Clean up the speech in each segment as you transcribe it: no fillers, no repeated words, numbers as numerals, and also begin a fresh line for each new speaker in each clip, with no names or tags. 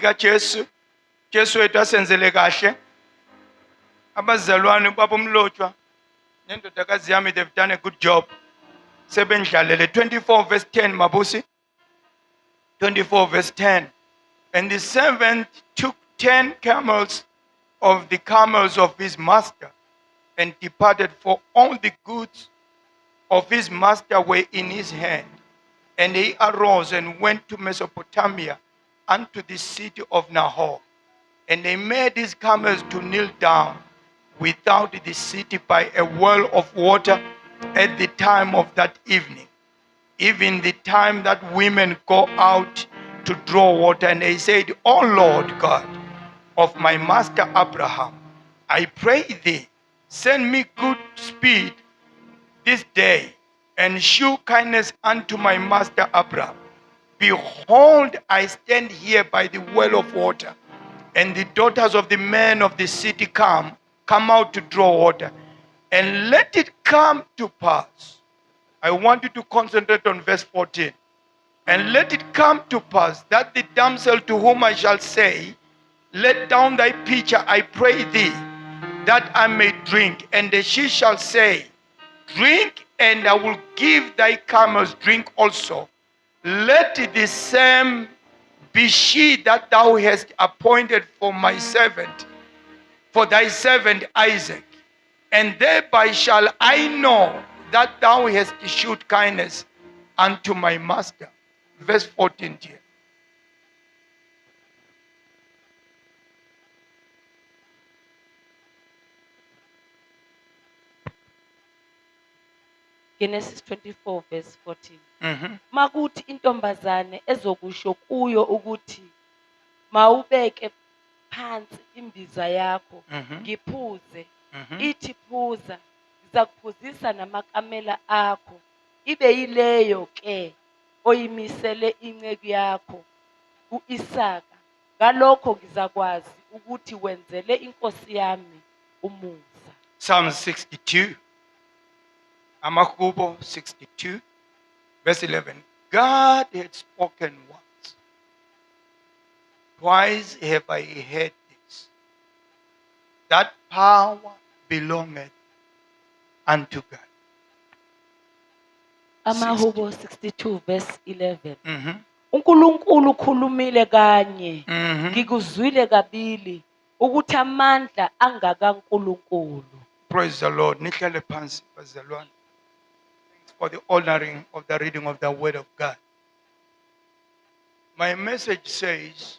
kaJesu. Jesu wethu asenzele kahle. Abazalwane baba umlotshwa nendodakazi yami, they've done a good job. Sebendlalele 24 verse 10 mabusi. 24 verse 10. And the servant took 10 camels of the camels of his master and departed, for all the goods of his master were in his hand. And he arose and went to Mesopotamia unto the city of Nahor. And they made his camels to kneel down without the city by a well of water at the time of that evening, even the time that women go out to draw water. And they said, O Lord God of my master Abraham, I pray thee, send me good speed this day, and shew kindness unto my master Abraham. Behold, I stand here by the well of water, and the daughters of the men of the city come out to draw water. And let it come to pass. I want you to concentrate on verse 14. And let it come to pass that the damsel to whom I shall say, let down thy pitcher, I pray thee, that I may drink. And she shall say, drink, and I will give thy camels drink also. Let the same be she that thou hast appointed for my servant, for thy servant Isaac. And thereby shall I know that thou hast shewed kindness unto my master. Verse 14 here.
Genesis 24 verse 14. Makuthi intombazane ezokusho kuyo ukuthi mawubeke phansi imbiza yakho ngiphuze, ithi phuza, ngizakuphuzisa namakamela akho, ibe yileyo ke oyimisele inceku yakho u-Isaka. Ngalokho ngizakwazi ukuthi wenzele inkosi yami umusa.
Psalm 62. Amahubo 62, verse 11. God had spoken once. Twice have I heard this, that power belongeth unto God.
Amahubo 62 verse 11. uNkulunkulu ukhulumile kanye, ngikuzwile kabili ukuthi amandla angakaNkulunkulu.
Praise the Lord. Nihlale phansi bazalwane. Thanks for the honoring of the reading of the word of God. My message says,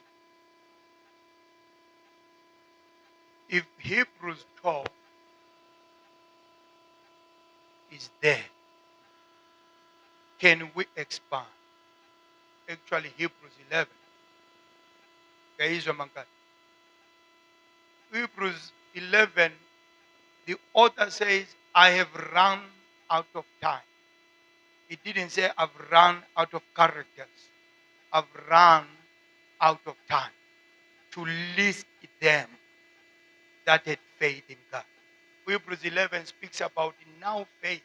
if Hebrews 12 is there, can we expand? Actually, Hebrews 11. Hebrews 11, the author says, I have run out of time. It didn't say I've run out of characters. I've run out of time to list them that had faith in God. Hebrews 11 speaks about now faith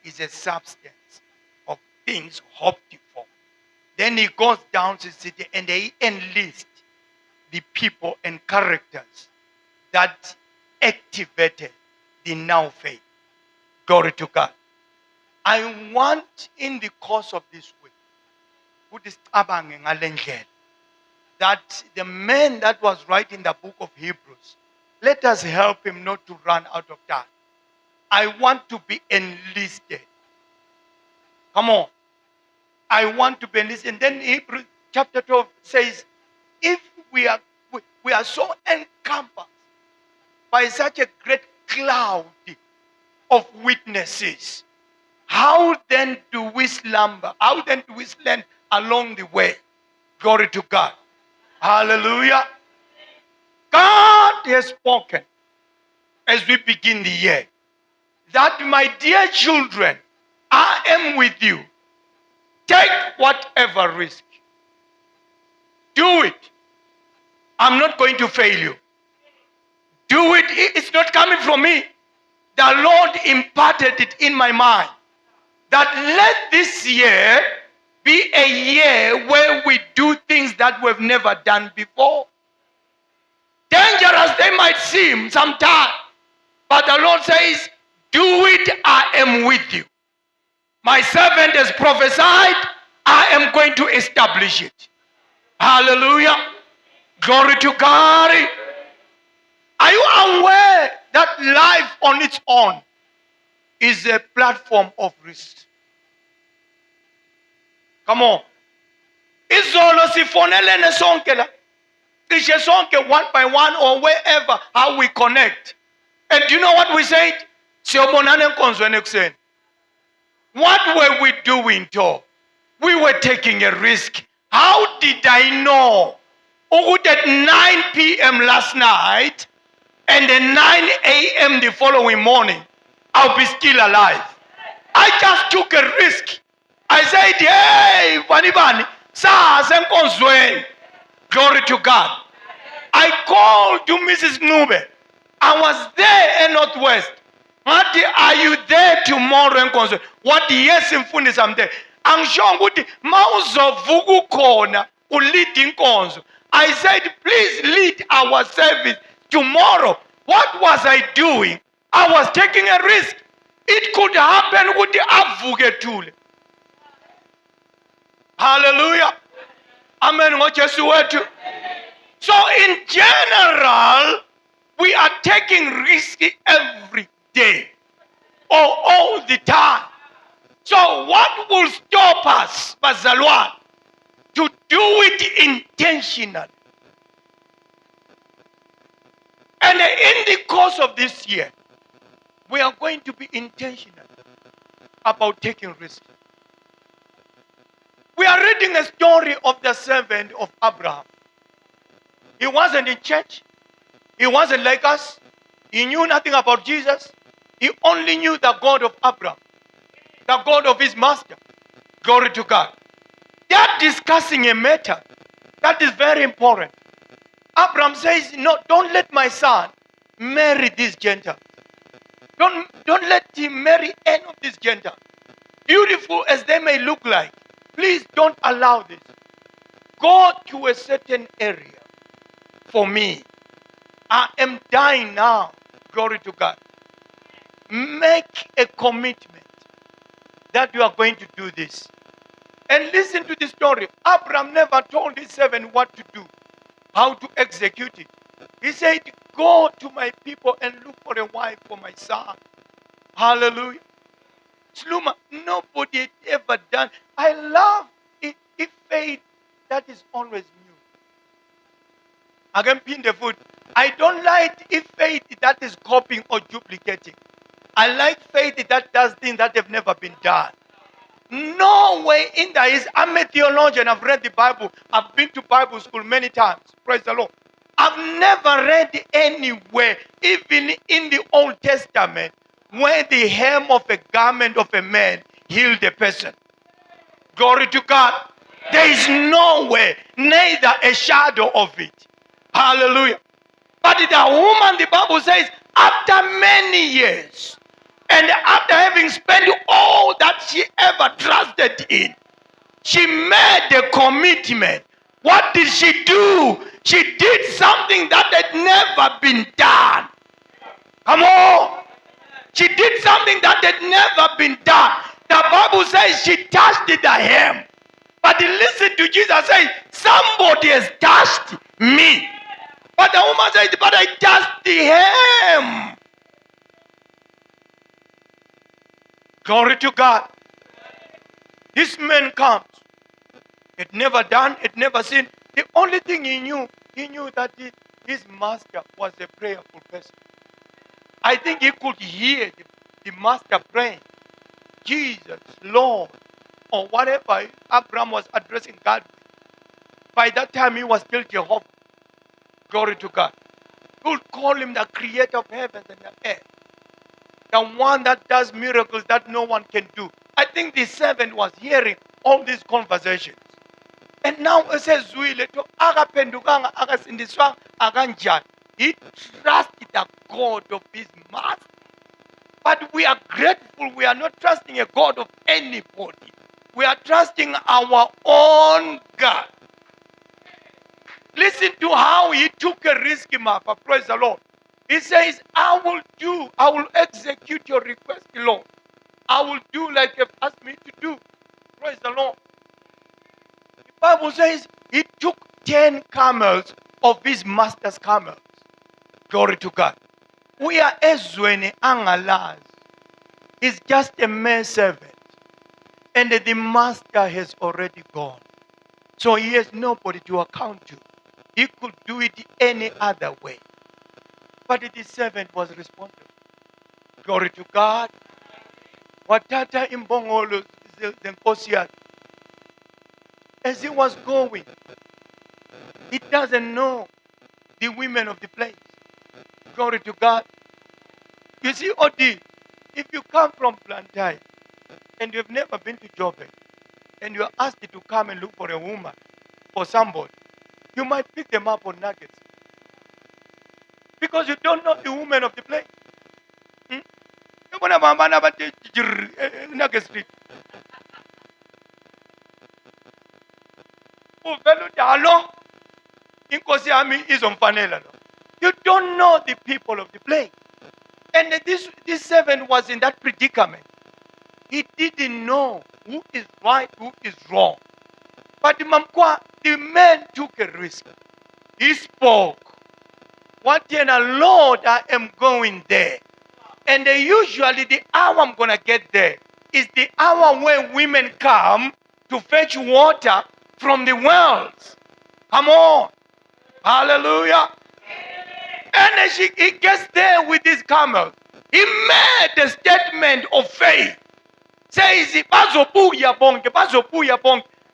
is a substance of things hoped for. Then he goes down to the city and they enlist the people and characters that activated the now faith. Glory to God. I want in the course of this week that the man that was writing the book of Hebrews, let us help him not to run out of time. I want to be enlisted. Come on. I want to be enlisted. And then Hebrews chapter 12 says, if we are so encompassed by such a great cloud of witnesses, how then do we slumber? How then do we stand along the way? Glory to God. Hallelujah. God has spoken as we begin the year that, my dear children, I am with you. Take whatever risk. Do it. I'm not going to fail you. Do it. It's not coming from me. The Lord imparted it in my mind that let this year be a year where we do things that we've never done before. Dangerous they might seem sometimes, but the Lord says, do it, I am with you. My servant has prophesied, I am going to establish it. Hallelujah. Glory to God. Are you aware that life on its own is a platform of risk? Come on. Izolo sifonelene sonke la. Cishe sonke one by one or wherever how we connect. And do you know what we said? Siyobonana enkonzweni ekuseni. What were we doing, Joe? We were taking a risk. How did I know? At 9 p.m. last night and then 9 a.m. the following morning, I'll be still alive. I just took a risk. I said, hey, Vanibani, Enkonzweni. Glory to God. I called to Mrs. Nube. I was there in Northwest. Mati, are you there tomorrow enkonzweni? What? Yes, mfundisi, I'm there. Angisho ukuthi mawuzovuka khona ulead inkonzo. I said, please lead our service tomorrow. What was I doing? I was taking a risk. It could happen ukuthi avuke thule. Hallelujah. Amen ngoJesu wethu. So in general, we are taking risk every day or all the time. So what will stop us, Bazalwan, to do it intentionally? And in the course of this year, we are going to be intentional about taking risks. We are reading a story of the servant of Abraham. He wasn't in church. He wasn't like us. He knew nothing about Jesus. He only knew the God of Abraham, the God of his master. Glory to God. They are discussing a matter that is very important. Abraham says, no, don't let my son marry this Gentile. Don't let him marry any of these Gentiles. Beautiful as they may look like, please don't allow this. Go to a certain area for me. I am dying now. Glory to God. Make a commitment that you are going to do this. And listen to the story. Abraham never told his servant what to do, how to execute it. He said, go to my people and look for a wife for my son. Hallelujah. Sluma, nobody had ever done. I love it, faith that is always new. I can pin the foot. I don't like faith that is copying or duplicating. I like faith that does things that have never been done. No way in there is. I'm a theologian. I've read the Bible. I've been to Bible school many times. Praise the Lord. I've never read anywhere, even in the Old Testament, where the hem of a garment of a man healed a person. Glory to God. There is nowhere, neither a shadow of it. Hallelujah. But the woman, the Bible says, after many years, and after having spent all that she ever trusted in, she made a commitment. What did she do? She did something that had never been done. Come on. She did something that had never been done. The Bible says she touched the hem. But listen to Jesus say, somebody has touched me. But the woman said, but I touched the hem. Glory to God. This man comes. It never done, it never seen. The only thing he knew that his master was a prayerful person. I think he could hear the master praying, Jesus, Lord, or whatever Abraham was addressing God with. By that time, he was still Jehovah. Glory to God. He would call him the creator of heavens and the earth. The one that does miracles that no one can do. I think the servant was hearing all these conversations. And now it says, he trusted the God of his master. But we are grateful. We are not trusting a God of anybody. We are trusting our own God. Listen to how he took a risk, Martha. Praise the Lord. He says, I will execute your request, Lord. I will do like you've asked me to do. Praise the Lord. The Bible says he took 10 camels of his master's camels. Glory to God. We are ezweni angalas. He's just a mere servant. And the master has already gone. So he has nobody to account to. He could do it any other way. But the servant was responsible. Glory to God. Watata imbongolo zenkosi yakhe. As he was going, he doesn't know the women of the place. Glory to God. You see, Odi, if you come from Plantai and you've never been to Joburg and you're asked to come and look for a woman, for somebody, you might pick them up on nuggets. Because you don't know the woman of the place. Nugget Street. You don't know the people of the place. And this servant was in that predicament. He didn't know who is right, who is wrong. But the man took a risk. He spoke. What in a Lord, I am going there. And usually the hour I'm going to get there is the hour when women come to fetch water from the wells. Come on. Hallelujah. And as he gets there with his camel, he made a statement of faith. Says, bazobuya bonke,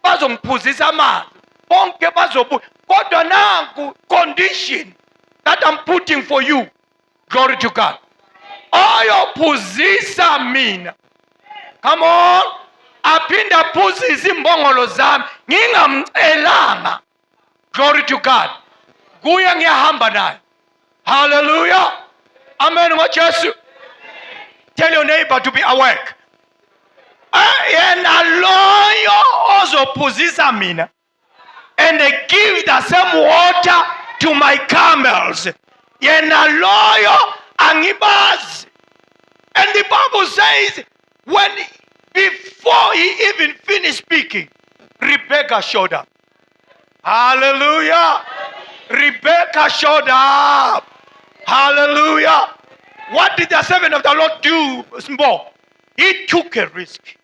bazomphuzisa amanzi. Bonke bazobuya. Kodwa nanku condition that I'm putting for you. Glory to God. Oyophuzisa mina. Come on. Aphinda phuzisa imbongolo zami ngingamcelanga. Glory to God. Kuya ngiyahamba naye. Hallelujah. Amen ngoJesu. Tell your neighbor to be awake. Yena loyo ozophuzisa mina and they give the same water to my camels. Yena loyo angibazi. And the Bible says before he even finished speaking, Rebecca showed up. Hallelujah. Rebecca showed up. Hallelujah. What did the servant of the Lord do, Small? He took a risk.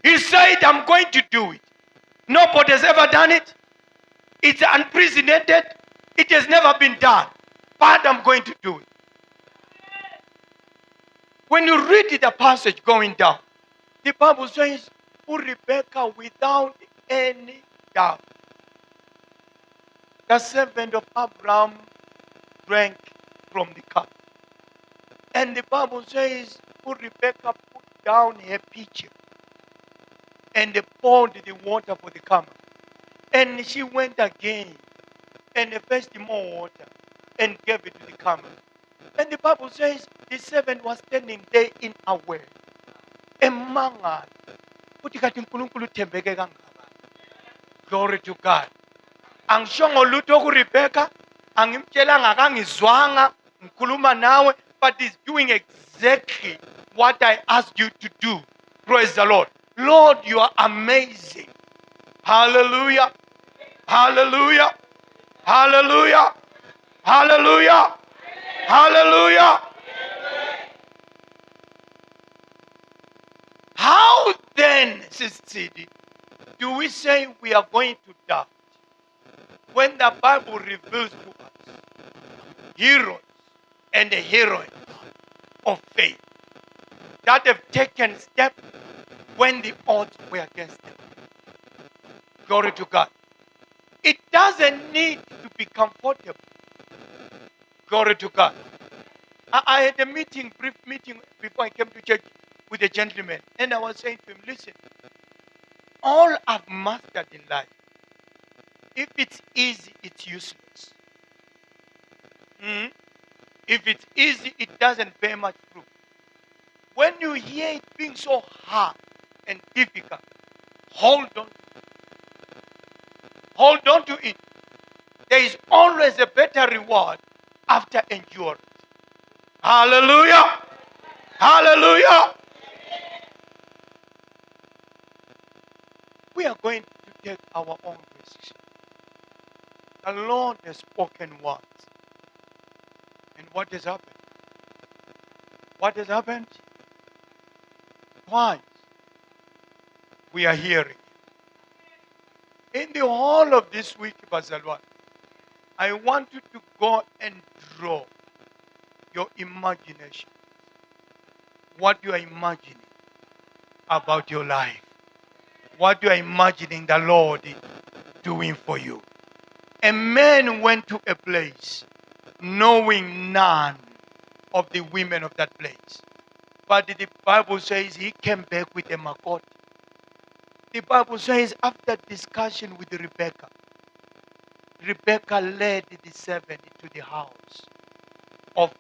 He said, I'm going to do it. Nobody has ever done it. It's unprecedented. It has never been done. But I'm going to do it. When you read the passage going down, the Bible says, Rebecca without any doubt. The servant of Abraham drank from the cup. And the Bible says, Rebecca put down her pitcher and they poured the water for the camel. And she went again and fetched more water and gave it to the camel. And the Bible says the servant was standing there in aware. Emangal. Glory to God. Angisho lutho ku Rebecca, angimtshelanga kangizwanga, ngikhuluma nawe, but he's doing exactly what I asked you to do. Praise the Lord. Lord, you are amazing. Hallelujah. Hallelujah. Hallelujah. Hallelujah. Hallelujah. How then, Sister Sidi, do we say we are going to doubt when the Bible reveals to us heroes and the heroines of faith that have taken steps when the odds were against them? Glory to God. It doesn't need to be comfortable. Glory to God. I had a brief meeting before I came to church with a gentleman, and I was saying to him, listen, all I've mastered in life, if it's easy, it's useless. If it's easy, it doesn't bear much fruit. When you hear it being so hard and difficult, Hold on. Hold on to it. There is always a better reward after endurance. Hallelujah. Hallelujah. We are going to take our own risks. The Lord has spoken once. And what has happened? What has happened? Twice. We are hearing. In the whole of this week, Bazalwan, I want you to go and draw your imagination. What you are imagining about your life. What you are imagining the Lord doing for you. A man went to a place knowing none of the women of that place. But the Bible says he came back with a makot. The Bible says after discussion with Rebecca, Rebecca led the servant to the house of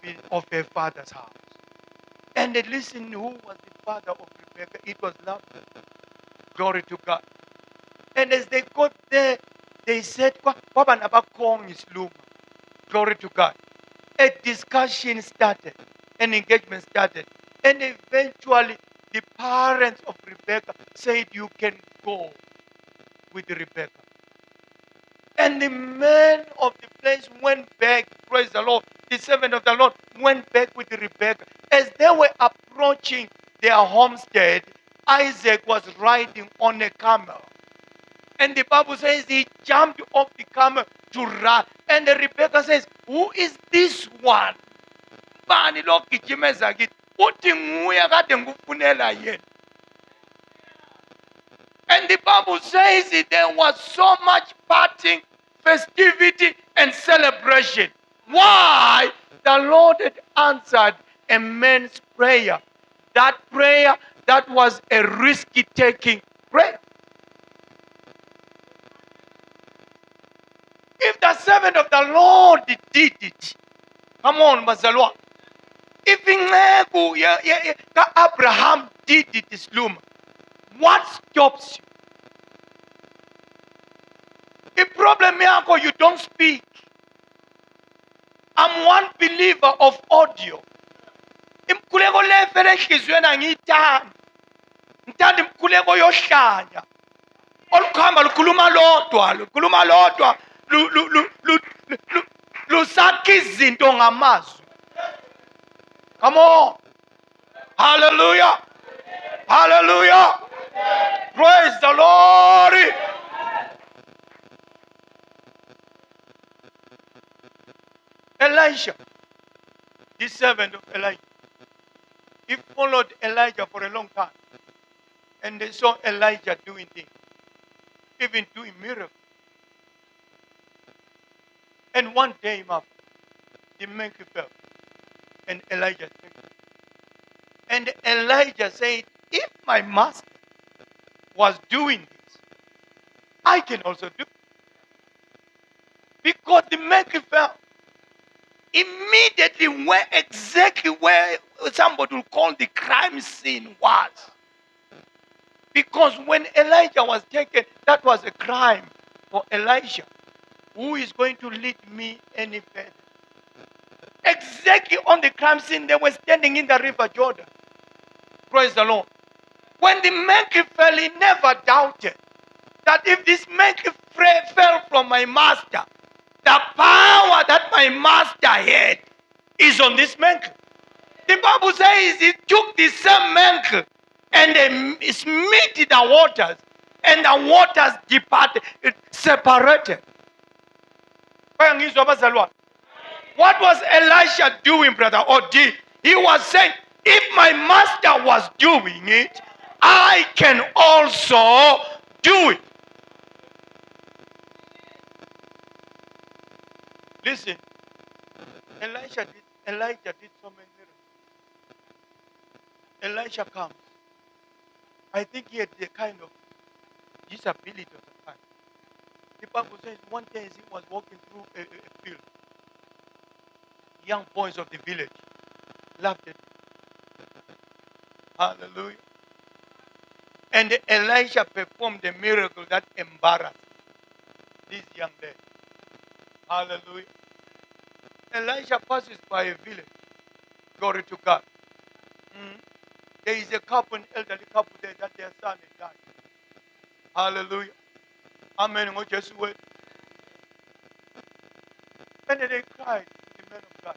her father's house. And listen, who was the father of Rebecca? It was Laban. Glory to God. And as they got there, they said, glory to God. A discussion started, an engagement started. And eventually, the parents of Rebecca said, you can go with Rebecca. And the man of the place went back, praise the Lord. The servant of the Lord went back with Rebecca. As they were approaching their homestead, Isaac was riding on a camel. And the Bible says he jumped off the camel to run. And Rebecca says, who is this one? Bani lo gijimeza kithi uthi nguye kade ngufunela yena. And the Bible says there was so much partying, festivity, and celebration. Why? The Lord had answered a man's prayer. That prayer that was a risky-taking prayer. If the servant of the Lord did it, come on, Bazalwa. If Abraham did it, Slum, what stops you? The problem yako, you don't speak. I'm one believer of audio. Imkhuleko levele enhliziyweni angiyithandi. Ngithanda imkhuleko yohlanya. Olukhamba lukhuluma lodwa, lusakha izinto ngamazwi. Come on. Hallelujah. Hallelujah. Praise the Lord. Elisha, the servant of Elijah, he followed Elijah for a long time. And they saw Elijah doing things, even doing miracles. And one day, the monkey fell, and Elijah took it. And Elijah said, if my master was doing this, I can also do it. Because the monkey fell. Immediately where exactly where somebody will call the crime scene was. Because when Elijah was taken, that was a crime for Elisha. Who is going to lead me any further? Exactly on the crime scene, they were standing in the river Jordan. Praise the Lord. When the monkey fell, he never doubted that if this monkey fell from my master, the power that my master had is on this monkey. The Bible says he took the same monkey and smeared the waters, and the waters departed, it separated. What was Elisha doing, brother Odi? He was saying, if my master was doing it, I can also do it. Listen, Elijah did so many miracles. Elisha comes. I think he had the kind of disability of the time. The Bible says one day as he was walking through a field, young boys of the village laughed at him. Hallelujah. And Elisha performed a miracle that embarrassed this young lady. Hallelujah. Elisha passes by a village. Glory to God. There is a couple, an elderly couple there that their son had died. Hallelujah. Amen. Oh, Jesus. And they cried to the man of God.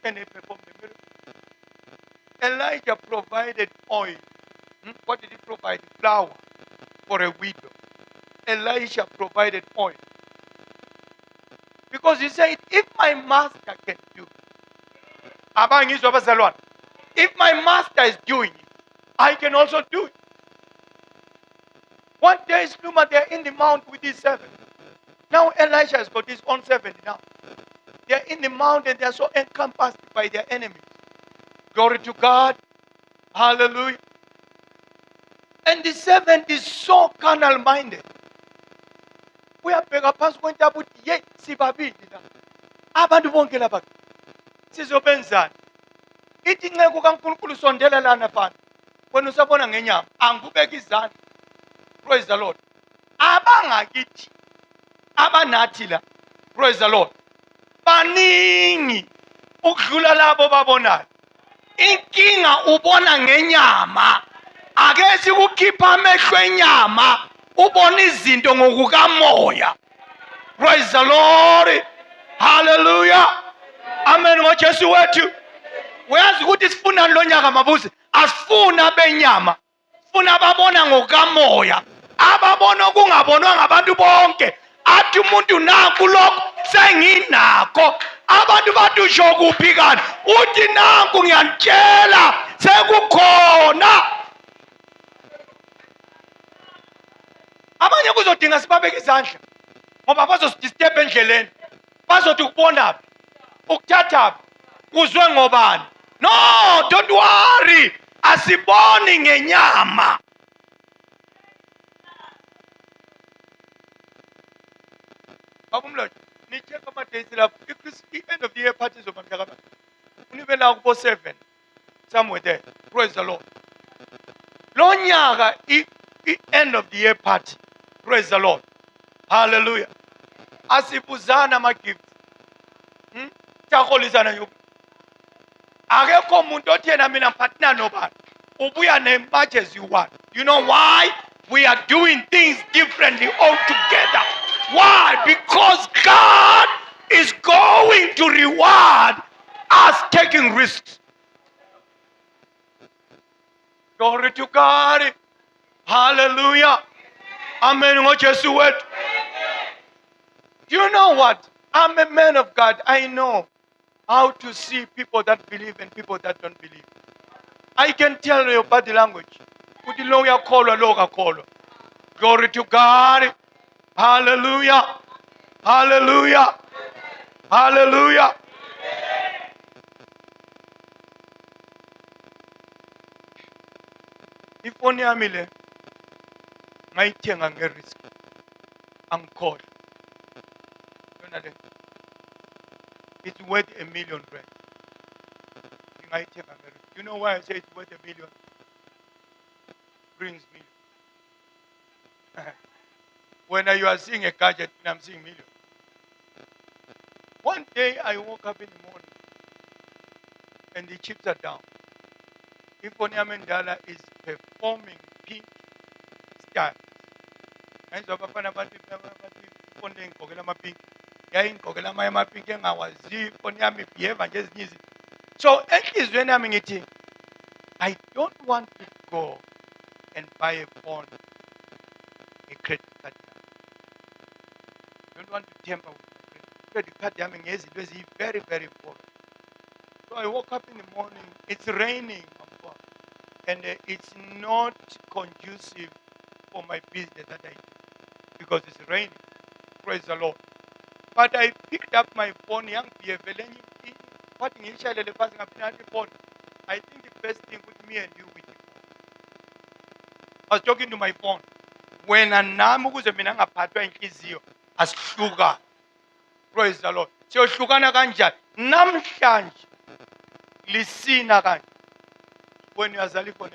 And they performed the miracle. Elijah provided oil. What did he provide? Flour for a widow. Elisha provided oil. Because he said, if my master can do, if my master is doing it, I can also do it. One day, Sluma, they're in the mount with his servant. Now Elisha has got his own servant now. They're in the mountain, they're so encompassed by their enemies. Glory to God. Hallelujah. And the servant is so carnal minded. Uyabheka phansi kwentaba uthi yeyi sibabili la. Abantu bonke laba sizobenzani? Ithi inceku kaNkulunkulu sondela lana fana. Wena usabona ngenyama, angikubeka izandla. Praise the Lord. Abangakithi abanathi la. Praise the Lord. Baningi ukudlula labo babonayo. Inkinga ubona ngenyama. Ake sikukhipha amehlo enyama ubona izinto ngokukamoya. Praise the Lord. Hallelujah. Amen ngoJesu wethu. Uyazi ukuthi sifuna lo nyaka mabuzi, asifuna benyama. Sifuna ababona ngokukamoya. Ababona okungabonwa ngabantu bonke. Athi umuntu naku lokho senginakho. Abantu bathi usho kuphi kanti? Uthi nanku ngiyantshela sekukhona. Abanye kuzodinga sibabeke izandla ngoba bazosdisturb endleleni. Bazothi ukubona phi? Ukuthatha phi? Kuzwe ngobani? No, don't worry. Asiboni ngenyama. Babumloji, ni-check ama-dates lapho. I-end of the year parties of mhla kabani? Unibe la kubo 7. Somewhere there. Praise the Lord. Lo nyaka i-end of the year party. Praise the Lord. Hallelujah. Asibuzana ama-gifts. Siyaholisana yuphi? Akekho umuntu othi yena mina partner nobani. Ubuya ne-much as you want. You know why? We are doing things differently altogether. Why? Because God is going to reward us taking risks. Glory to God. Hallelujah. Amen. ngoJesu wethu. Do you know what? I'm a man of God. I know how to see people that believe and people that don't believe. I can tell your body language. Glory to God. Hallelujah. Hallelujah. Hallelujah. Ifoni yami le ngayithenga ngerisk. Angikhohlwa. Yona le. It's worth R1 million. Ngayithenga ngerisk. You know why I say it's worth R1 million? Brings me. When you are seeing a gadget, I'm seeing million. One day I woke up in the morning and the chips are down. Ifoni Amendala is performing pink style. And so abafana bathi ifoni engigqokela ama-pink. Yayingigqokela amanye ama-pink engawaziyo ifoni yami behave nje ezinye izinto. So enhlizweni yami ngithi I don't want to go and buy a phone, a credit card. I don't want to tamper with my credit card. Yami ngezinto ezi very, very important. So I woke up in the morning. It's raining, and it's not conducive for my business that I do because it's raining. Praise the Lord. But I picked up my phone. I think the best thing with me and you with the phone. I was talking to my phone. When anami ukuze mina ngaphathwa inhliziyo asihluka. Praise the Lord. Siyohlukana kanjani? Namhlanje lisina kanje. When you are zali phone.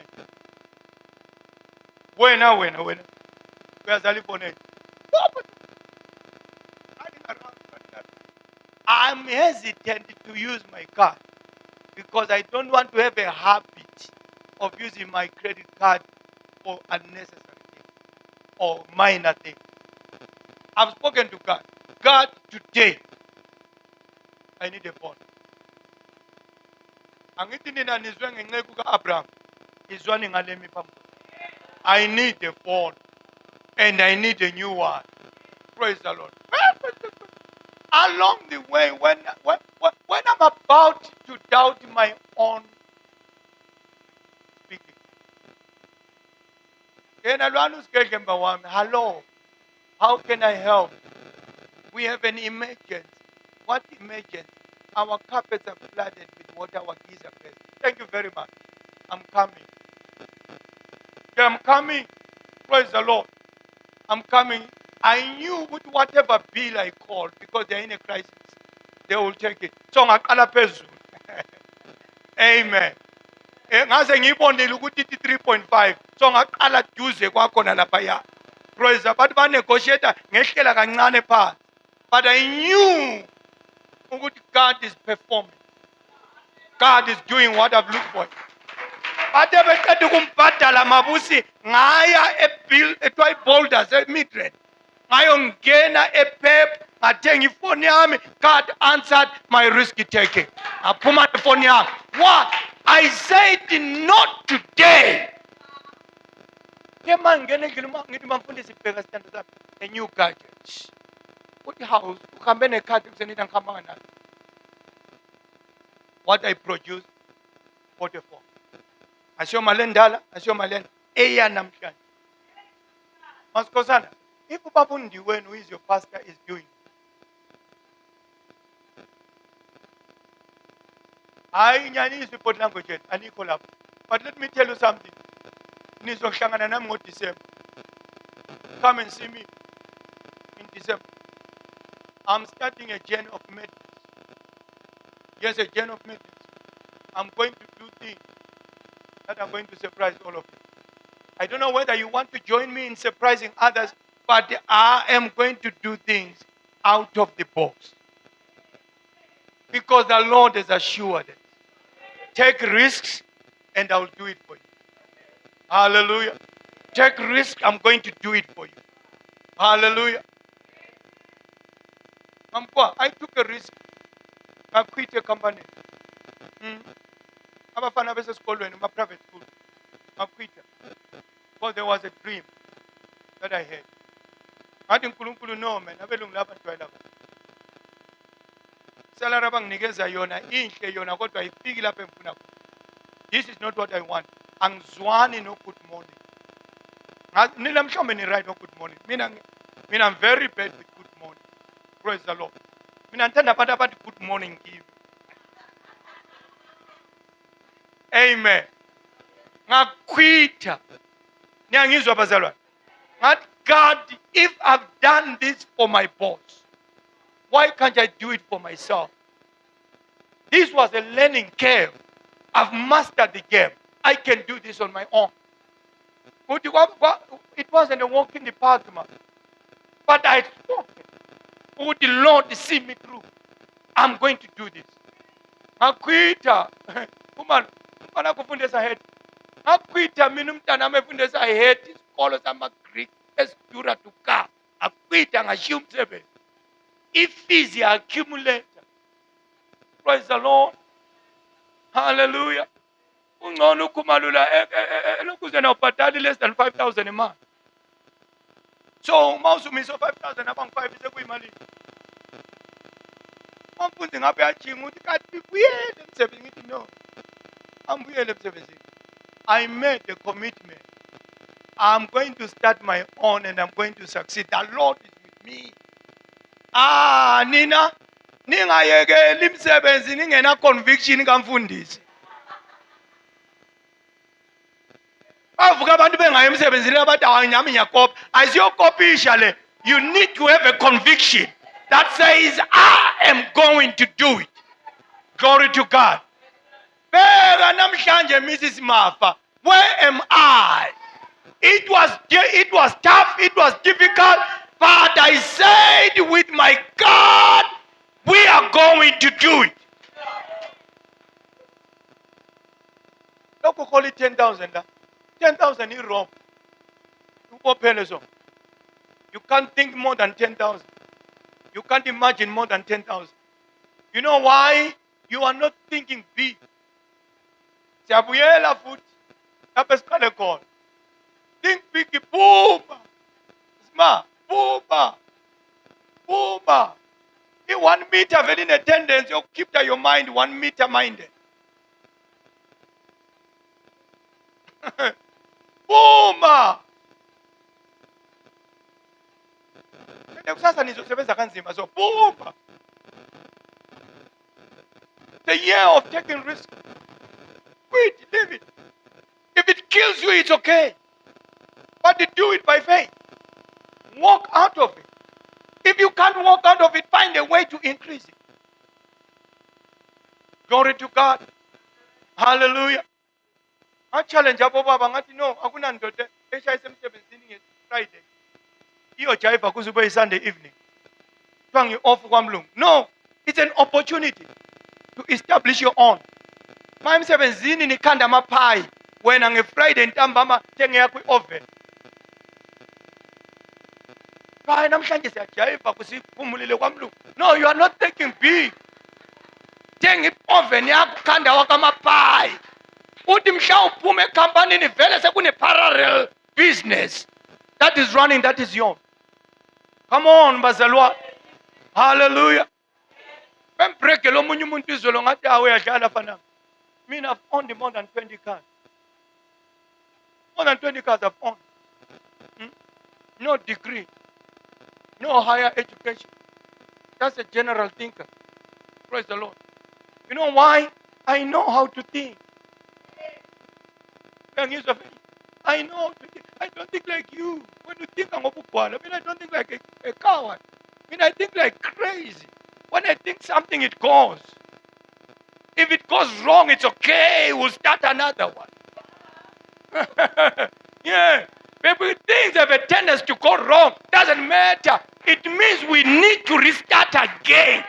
wena uyazala ibonela. I'm hesitant to use my card because I don't want to have a habit of using my credit card for unnecessary things or minor things. I've spoken to God. God, today, I need a phone. Angithi nina nizwe ngenceku ka-Abraham, izwani ngale mi phambi. I need a phone and I need a new one. Praise the Lord. Along the way, when I'm about to doubt my own speaking, hello, how can I help? We have an emergency. What emergency? Our carpets are flooded with water. Our keys are pressed. Thank you very much. I'm coming. Yeah, I'm coming. Praise the Lord. I'm coming. I knew with whatever bill I called, because they're in a crisis, they will take it. So ngaqala phezulu. Amen. Ngaze ngiyibonile ukuthi 3.5. So ngaqala duze kwakhona laphaya. Praise the Lord. But negotiator ngehlela kancane phansi. But I knew ukuthi God is performing. God is doing what I've looked for. Bathe beqeda ukumbhadala mabusi ngaya eBoulders eMidrand. Ngayongena ePep ngathenga ifoni yami. God answered my risk taking. Ngaphuma ifoni yami. What? I said not today. Ke mangene ngithi mfundisi bheka standard sami. A new gadget. Uthi house uhambe nekhadi kusenida ngihamba ngani. What I produce 44. Asho malendala, asho malenda eya namhlanje. Masikhosana, if ubaba undiweni who is your pastor is doing, hayi nyanyiswa ibody language yethu anikho lapho. But let me tell you something. Nizohlangana nami ngoDecember. Come and see me in December. I'm starting a journey of medicine. Yes, a journey of medicine. I'm going to do things that are going to surprise all of you. I don't know whether you want to join me in surprising others, but I am going to do things out of the box. Because the Lord has assured it. Take risks and I'll do it for you. Hallelujah. Take risk, I'm going to do it for you. Hallelujah. I took a risk. I quit a company. Abafana besesikolweni, my private school. I quit. Because there was a dream that I had. Ngathi uNkulunkulu no man, abelungu lapha njwayela. Salary abanginikeza yona inhle yona kodwa ayifiki lapha engifuna khona. This is not what I want. Angizwani no good morning. Nina mhlawumbe ni right no good morning. Mina I'm very bad with good morning. Praise the Lord. Mina ngithanda abantu abathi good morning give. Amen. Ngakwitha. Niyangizwa bazalwane. Ngathi God, if I've done this for my boss, why can't I do it for myself? This was a learning curve. I've mastered the game. I can do this on my own. It wasn't a walking department. But I spoke. Would the Lord see me through? I'm going to do this. Ngakwitha. Umntwana kufundisa head. Ngakwitha mina umntana amefundisa head isikolo sama-Greek esidura to car. Ngakwitha ngashiya umsebenzi. Ifees accumulator. Praise the Lord. Hallelujah. Ungcono ukhumalula elokuze nawubhadali less than 5,000 a month. So mawusumise 5,000 abangu-5 sekuyimali. Umfundi ngabe yajinga uthi kanti buyele emsebenzini. Ngithi no. Angibuyele emsebenzini. I made a commitment. I'm going to start my own and I'm going to succeed. The Lord is with me. Nina ningayekeli imsebenzi ningena conviction kamfundisi. Bavuka abantu bengayi emsebenzini abathi awanyami ngiyakopa. Asiyokopisha le. You need to have a conviction that says I am going to do it. Glory to God. Beka namhlanje Mrs. Mafa, where am I? It was tough, it was difficult, but I said, with my God, we are going to do it. Don't call it 10,000. 10,000 in Rome. You can't think more than 10,000. You can't imagine more than 10,000. You know why? You are not thinking big. Siyabuyela futhi lapho esiqale khona. Think big, boom. Sma, boom. Boom. In 1 meter, very in a tendency, you keep your mind 1 meter minded. Boom. Kusasa nizosebenza kanzima, so boom. The year of taking risk. Quit, leave it. If it kills you, it's okay. But do it by faith. Walk out of it. If you can't walk out of it, find a way to increase it. Glory to God. Hallelujah. I challenge abo baba ngathi no, akuna ndoda eshayisa emsebenzini ngeFriday. Iyojayiva kuze kube Sunday evening. Kuthiwa ngi-off kwamlungu. No, it's an opportunity to establish your own. Ma emsebenzini nikhanda amaphayi, wena ngeFriday ntambama thenge yakho i-oven. Hayi namhlanje siyajayiva kusiphumulile kwamlungu. No, you are not thinking big. Thenga i-oven yakho khanda wakho amaphayi. Uthi mhla uphume ekhampanini vele sekune-parallel business that is running, that is yours. Come on, bazalwa. Hallelujah. Bembreake lo munye umuntu izolo ngathi uyadlala fana. Mina I've owned more than 20 cars. More than 20 cars I've owned. No degree. No higher education. That's a general thinker. Praise the Lord. You know why? I know how to think. I know how to think. I don't think like you. When you think I'm I don't think like a coward. I think like crazy. When I think something, it goes. If it goes wrong, it's okay. We'll start another one. Yeah. But things have a tendency to go wrong. Doesn't matter. It means we need to restart again.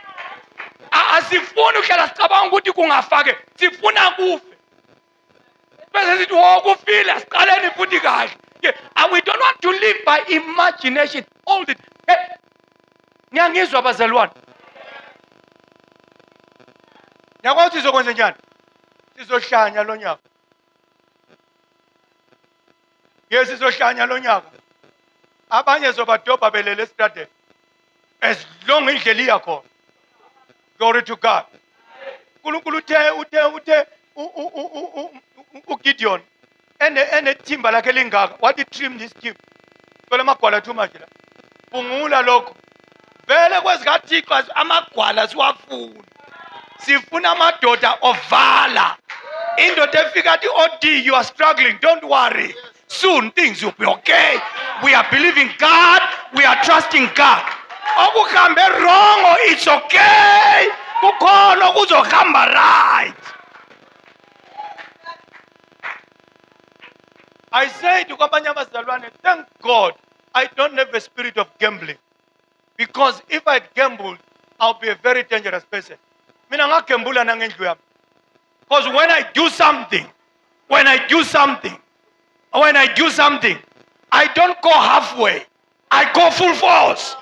Asifuni uhlala sicabanga ukuthi kungafake. Sifuna kufe. Bese sithi wokufila siqaleni futhi kahle. And we don't want to live by imagination all the time. Ngiyangizwa bazalwane. Nyakwathi sizokwenza njani? Sizohlanya lo nyaka. Yes, sizohlanya lo nyaka. Abanye zobadobha belele estradeni. As long indlela iyakhona. Glory to God. uNkulunkulu uthe uGideon ene-thimba lakhe lingaka, wathi trim this thimba. Phela amagwala too much la. Phungula lokho. Vele kwezikaThixo amagwala siwafuna. Sifuna amadoda ovala. Indoda efika athi OD, you are struggling, don't worry. Soon things will be okay. We are believing God, we are trusting God. Okuhambe wrong, it's okay. Kukhona okuzohamba right. I say to kwabanye abazalwane, thank God I don't have a spirit of gambling. Because if I gambled, I'll be a very dangerous person. Mina ngagambula nangendlu yami. Because when I do something, I don't go halfway. I go full force.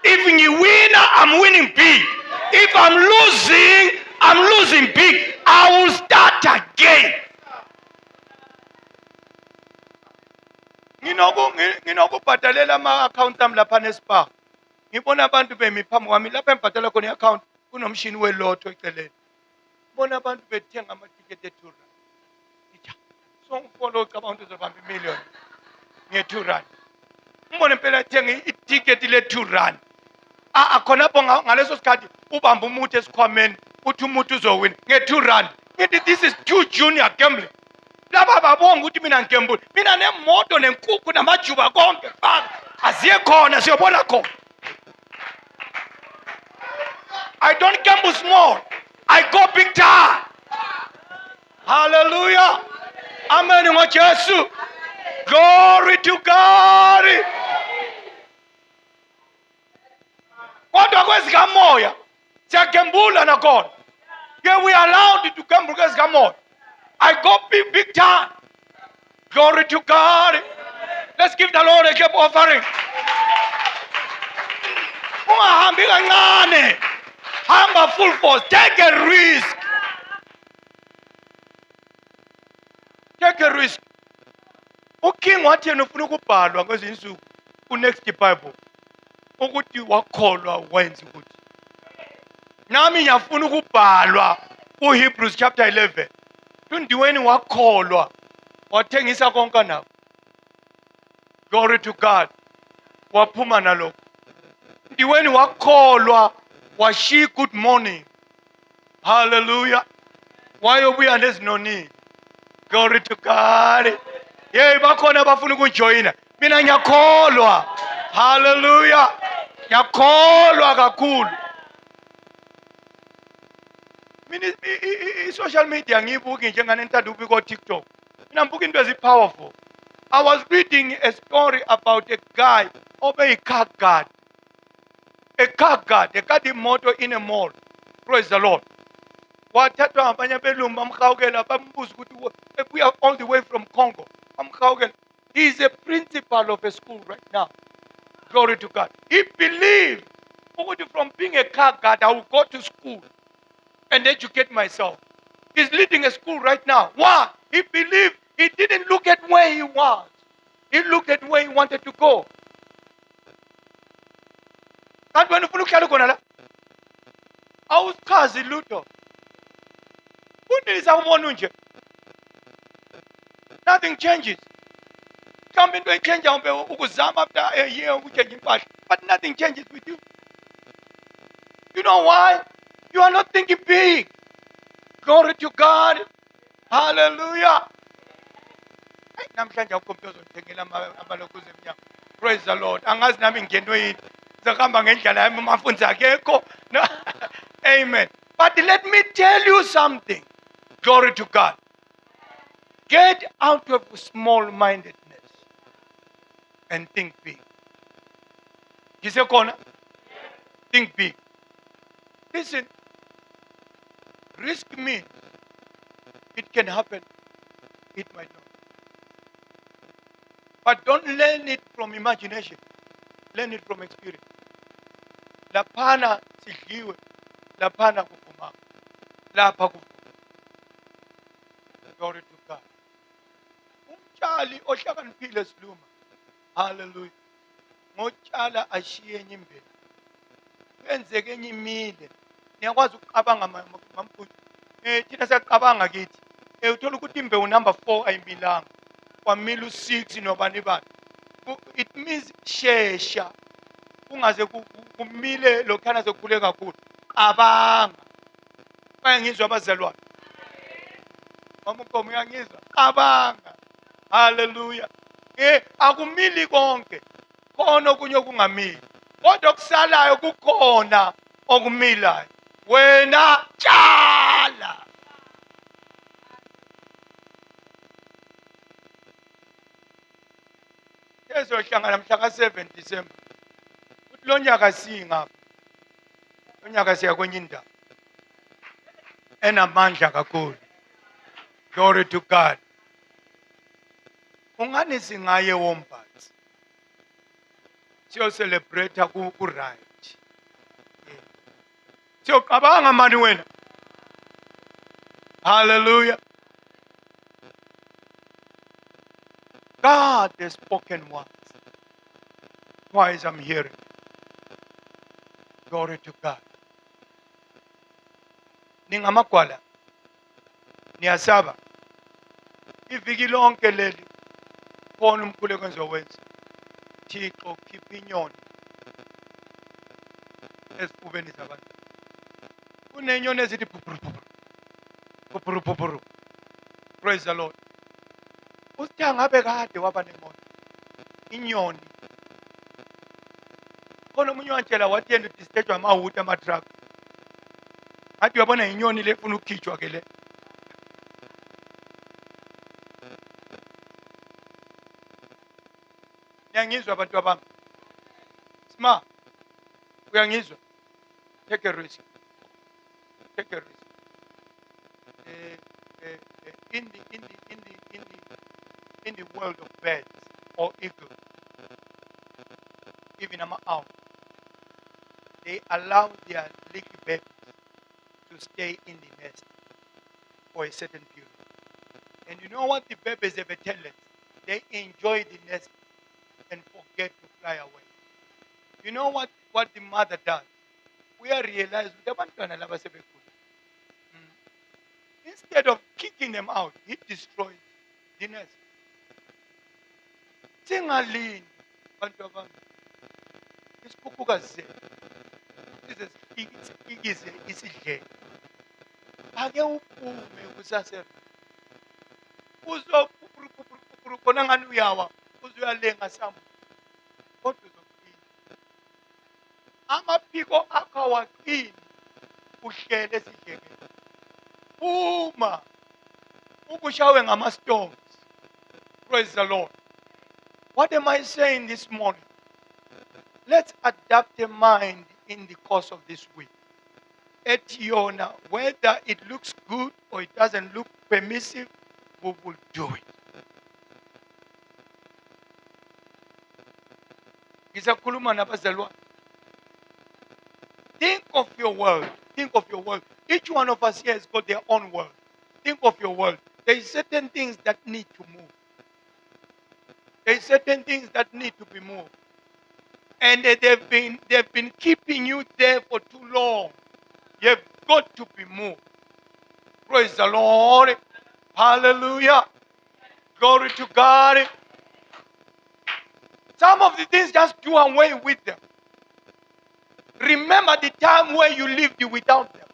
If you win, I'm winning big. If I'm losing big. I will start again. Nginokubhadalela ama-account ami lapha neSpar. Ngibona abantu bemi phambi kwami lapha embhadala khona i-account kunomshini welotho eceleni. Ngibona abantu bethenga amatiketi e-2 rand. So ngifolo cabanga ukuthi uzobamba i-million nge-2 rand. Ngibona impela ethenga itiketi le-2 rand. Khonapho ngaleso sikhathi ubamba umuthi esikhwameni uthi umuthi uzowina nge-2 rand. Ngithi this is too junior gambling. Laba babonga ukuthi mina ngigembula. Mina nemoto nenkukhu namajuba konke faka. Aziye khona siyobona khona. I don't gamble small. I go big time. Hallelujah. Amen ngoJesu. Glory to God. Kodwa kwezikamoya siyagembula nakhona. Yeah, we are allowed to gamble kwezikamoya. I go big time. Glory to God. Let's give the Lord a clap offering. Ungahambi kancane. Hamba full force. Take a risk. Take a risk. UKing wathi yena ufuna ukubhalwa kwezinsuku ku-Next Bible ukuthi wakholwa wenza ukuthi. Nami ngiyafuna ukubhalwa ku-Hebrews chapter 11. Tundiweni wakholwa wathengisa konke nakho. Glory to God. Waphuma nalokho. Ndiweni wakholwa washiya good morning. Hallelujah. Wayobuya nezinonile. Glory to God. Yey bakhona abafuna ukujoyina. Mina ngiyakholwa. Hallelujah. Ngiyakholwa kakhulu. Mina i-social media ngiyibuki njengane nthanda ukubika TikTok. Mina ngibuka into ezi-powerful. I was reading a story about a guy obe car guard. A car guard, a guard imoto in a mall. Praise the Lord. Wathathwa ngabanye belungu bamhawukela bambuza ukuthi we are all the way from Congo. Bamhawukela. He is a principal of a school right now. Glory to God. He believed ukuthi from being a car guard I will go to school and educate myself. He's leading a school right now. Why? He believed. He didn't look at where he was. He looked at where he wanted to go. Kanti wena ufuna ukuhlala khona la? Awusichazi lutho. Kundilisa ubona nje. Nothing changes. Mhlawumbe into echange mbe ukuzama after a year ukuchange impahla. But nothing changes with you. You know why? You are not thinking big. Glory to God. Hallelujah. Namhlanje akukho uzongithengela amalokuze emnyama. Praise the Lord. Angazi nami ngingenwe yini. Ngizahamba ngendlela yami amafunzi akekho. Amen. But let me tell you something. Glory to God. Get out of small-mindedness and think big. Gise khona? Think big. Listen. Risk means it can happen. It might not. But don't learn it from imagination. Learn it from experience. Laphana sidliwe, laphana kuvuma. Lapha kuvuma. Glory to God. Umtshali ohlakaniphile siluma. Hallelujah. Ngotshala ashiye enye imvelo. Kwenzeke enye imile. Niyakwazi ukucabanga mamfuthu. Thina siyacabanga kithi. Uthola ukuthi imbewu number 4 ayimilanga. Kwamila u6 nobani bani. It means shesha. Kungaze kumile lokhana sekukhule kakhulu. Cabanga. Bayangizwa abazalwane. Mama uNkomo uyangizwa. Cabanga. Hallelujah. Akumili konke. Khona okunye okungamili. Kodwa okusalayo kukhona okumilayo. Wena tshala. Ezohlangana mhla ka7 December. Uthi lo nyaka singapha. Lo nyaka siya kwenye indawo. Enamandla kakhulu. Glory to God. Ungani singaye wombats. Siyo celebrate ku right. Siyo cabanga mani wena. Hallelujah. God has spoken once. Twice I'm hearing. Glory to God. Ningamagwala. Niyasaba. Iviki lonke leli. Khona umkhuleko enzowenza. Thixo khipha inyoni esifubeni zabantu. Kunenyoni ezithi phupuru. Praise the Lord. Uthi ngabe kade waba nemoto. Inyoni. Khona umunye wantshela wathi yena udisturjwa amawuti ama-truck. Athi uyabona inyoni lefuna ukukhitshwa ke le. Niyangizwa abantu abami? Smart. Uyangizwa? Take a risk. Take a risk. In the world of birds or eagles, even owl, they allow their little babies to stay in the nest for a certain period. And you know what the babies ever tell us? They enjoy the nest and forget to fly away. You know what the mother does? We are realizing instead of kicking them out, he destroys the nest. Singalini bantu abami isikhukhuka size ikize isidleke ake uphume kusase uzopupuru khona ngani uyawa uzuyalenga samu kodwa uzoqina amaphiko akho awaqini uhlele esidlekeni uma ukushawe ngama-stones. Praise the Lord. What am I saying this morning? Let's adapt a mind in the course of this week. Etiona, whether it looks good or it doesn't look permissive, we will do it. Ngisakhuluma nabazalwane. Think of your world. Think of your world. Each one of us here has got their own world. Think of your world. There are certain things that need to move. There are certain things that need to be moved. And they've been keeping you there for too long. You've got to be moved. Praise the Lord. Hallelujah. Glory to God. Some of the things, just do away with them. Remember the time where you lived without them.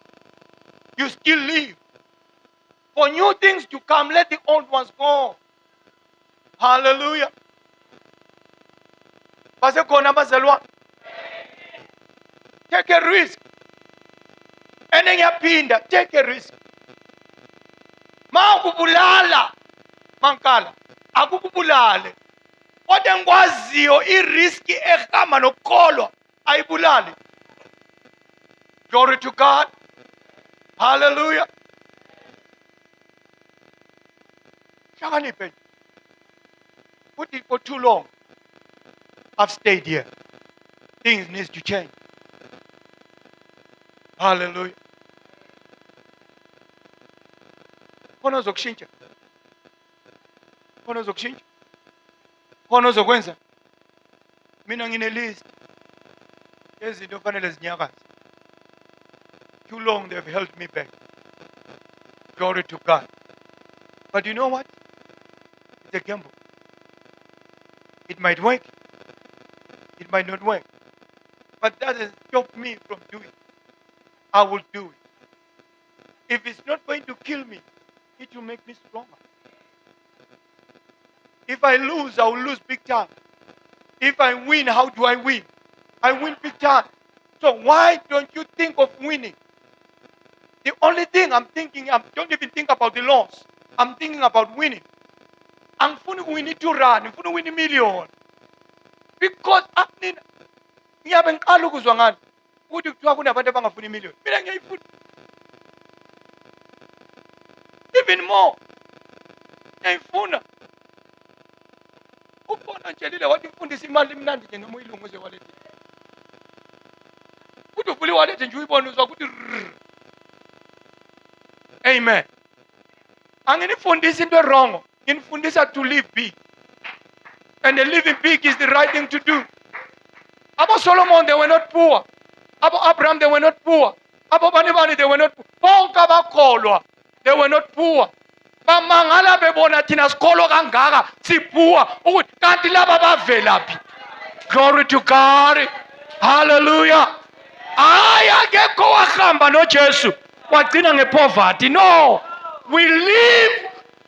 You still live. For new things to come, let the old ones go. Hallelujah. Take a risk. And then yapinda, take a risk. Makubulala. Mankala. Akukubulale. Kodwa ngikwaziyo iriski ehamba nokukholwa ayibulali. Glory to God. Hallelujah. Hlakaniphe. Put it for too long. I've stayed here. Things need to change. Hallelujah. Khona uzokushintsha. Khona uzokushintsha. Khona uzokwenza. Mina ngine list yezinto ofanele zinyakaze. Too long they've held me back. Glory to God. But you know what? It's a gamble. It might work. It might not work. But that doesn't stop me from doing it. I will do it. If it's not going to kill me, it will make me stronger. If I lose, I will lose big time. If I win, how do I win? I win big time. So why don't you think of winning? The only thing I'm thinking, I don't even think about the loss. I'm thinking about winning. We need to run. We win a million. Because ngiyabe ngiqala ukuzwa ngani ukuthi kuthiwa kunabantu abangafuni imillion. Mina ngiyayifuna. Even more. Ngiyayifuna. Ubona nje lile wathi ufundisa imali imnandi nje noma uyilungu ze wallet. Kuthi uvula wallet nje uyibona uzwa ukuthi Amen. Anginifundisa into wrong. Nginifundisa to live big. And the living big is the right thing to do. Abo Solomon, they were not poor. Abo Abraham, they were not poor. Abo Banibani, they were not poor. Bonke abakholwa, they were not poor. Bamangala bebona thina sikholwa kangaka sipoor ukuthi kanti laba bavelaphi. Glory to God. Hallelujah. Akekho wahamba noJesu wagcina ngepoverty. No. We live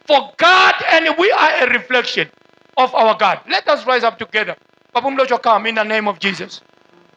for God and we are a reflection of our God. Let us rise up together. Baba Mlocho, come in the name of Jesus.